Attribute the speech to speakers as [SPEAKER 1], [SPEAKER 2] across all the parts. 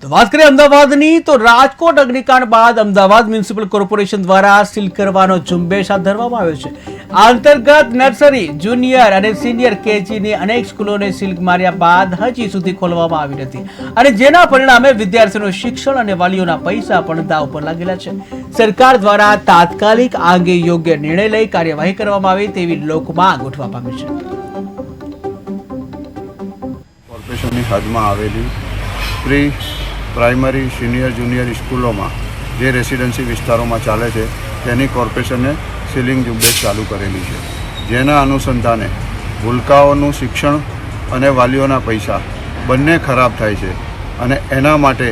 [SPEAKER 1] તો વાત કરીએ અમદાવાદની તો રાજકોટ અગ્નિકાંડ બાદ અમદાવાદ મ્યુનિસિપલ કોર્પોરેશન દ્વારા સીલ કરવાનો ઝુંબેશ હાથ ધરવામાં આવ્યો છે। આ અંતર્ગત નર્સરી, જુનિયર અને સિનિયર કેજીની અનેક સ્કૂલોને સીલ માર્યા બાદ હજી સુધી ખોલવામાં આવી નથી અને જેના પરિણામે વિદ્યાર્થીઓનું શિક્ષણ અને વાલીઓના પૈસા પણ દાવ પર લાગેલા છે। સરકાર દ્વારા તાત્કાલિક આ અંગે યોગ્ય નિર્ણય લઈ કાર્યવાહી કરવામાં આવે તેવી લોકમાંગ ઉઠવા પામી છે।
[SPEAKER 2] કોર્પોરેશનની હદમાં આવેલી પ્રી પ્રાઇમરી, સિનિયર, જુનિયર સ્કૂલોમાં જે રેસિડેન્સી વિસ્તારોમાં ચાલે છે તેની કોર્પોરેશને સીલિંગ ઝુંબેશ ચાલુ કરેલી છે, જેના અનુસંધાને ભૂલકાઓનું શિક્ષણ અને વાલીઓના પૈસા બંને ખરાબ થાય છે અને એના માટે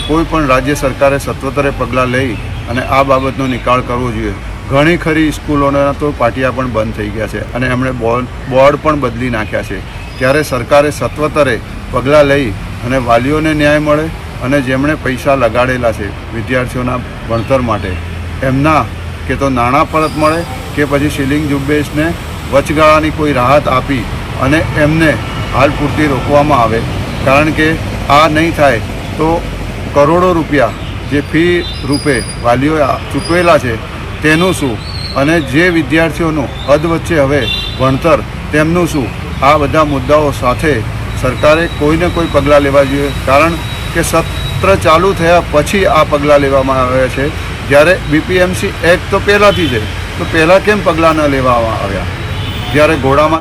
[SPEAKER 2] કોઈ પણ રાજ્ય સરકારે સત્વરે પગલાં લઈ અને આ બાબતનો નિકાલ કરવો જોઈએ। ઘણી ખરી સ્કૂલોના તો પાટિયા પણ બંધ થઈ ગયા છે અને એમણે બોર્ડ પણ બદલી નાખ્યા છે। ત્યારે સરકારે સત્વરે પગલાં લઈ અને વાલીઓને ન્યાય મળે અને જેમણે પૈસા લગાડેલા છે વિદ્યાર્થીઓના ભણતર માટે એમના કે તો નાણાં પરત મળે કે પછી સીલિંગ ઝુંબેશને વચગાળાની કોઈ રાહત આપી અને એમને હાલ પૂરતી રોકવામાં આવે, કારણ કે આ નહીં થાય તો કરોડો રૂપિયા જે ફી રૂપે વાલીઓએ ચૂકવેલા છે તેનું શું અને જે વિદ્યાર્થીઓનું હદ વચ્ચે હવે ભણતર તેમનું શું, આ બધા મુદ્દાઓ સાથે સરકારે કોઈને કોઈ પગલાં લેવા જોઈએ, કારણ કે સત્ર ચાલુ થયા પછી આ પગલાં લેવામાં આવ્યા છે। જ્યારે BPMC એક્ટ તો પહેલાંથી છે, તો પહેલાં કેમ પગલાં ન લેવામાં આવ્યા? જ્યારે ઘોડામાં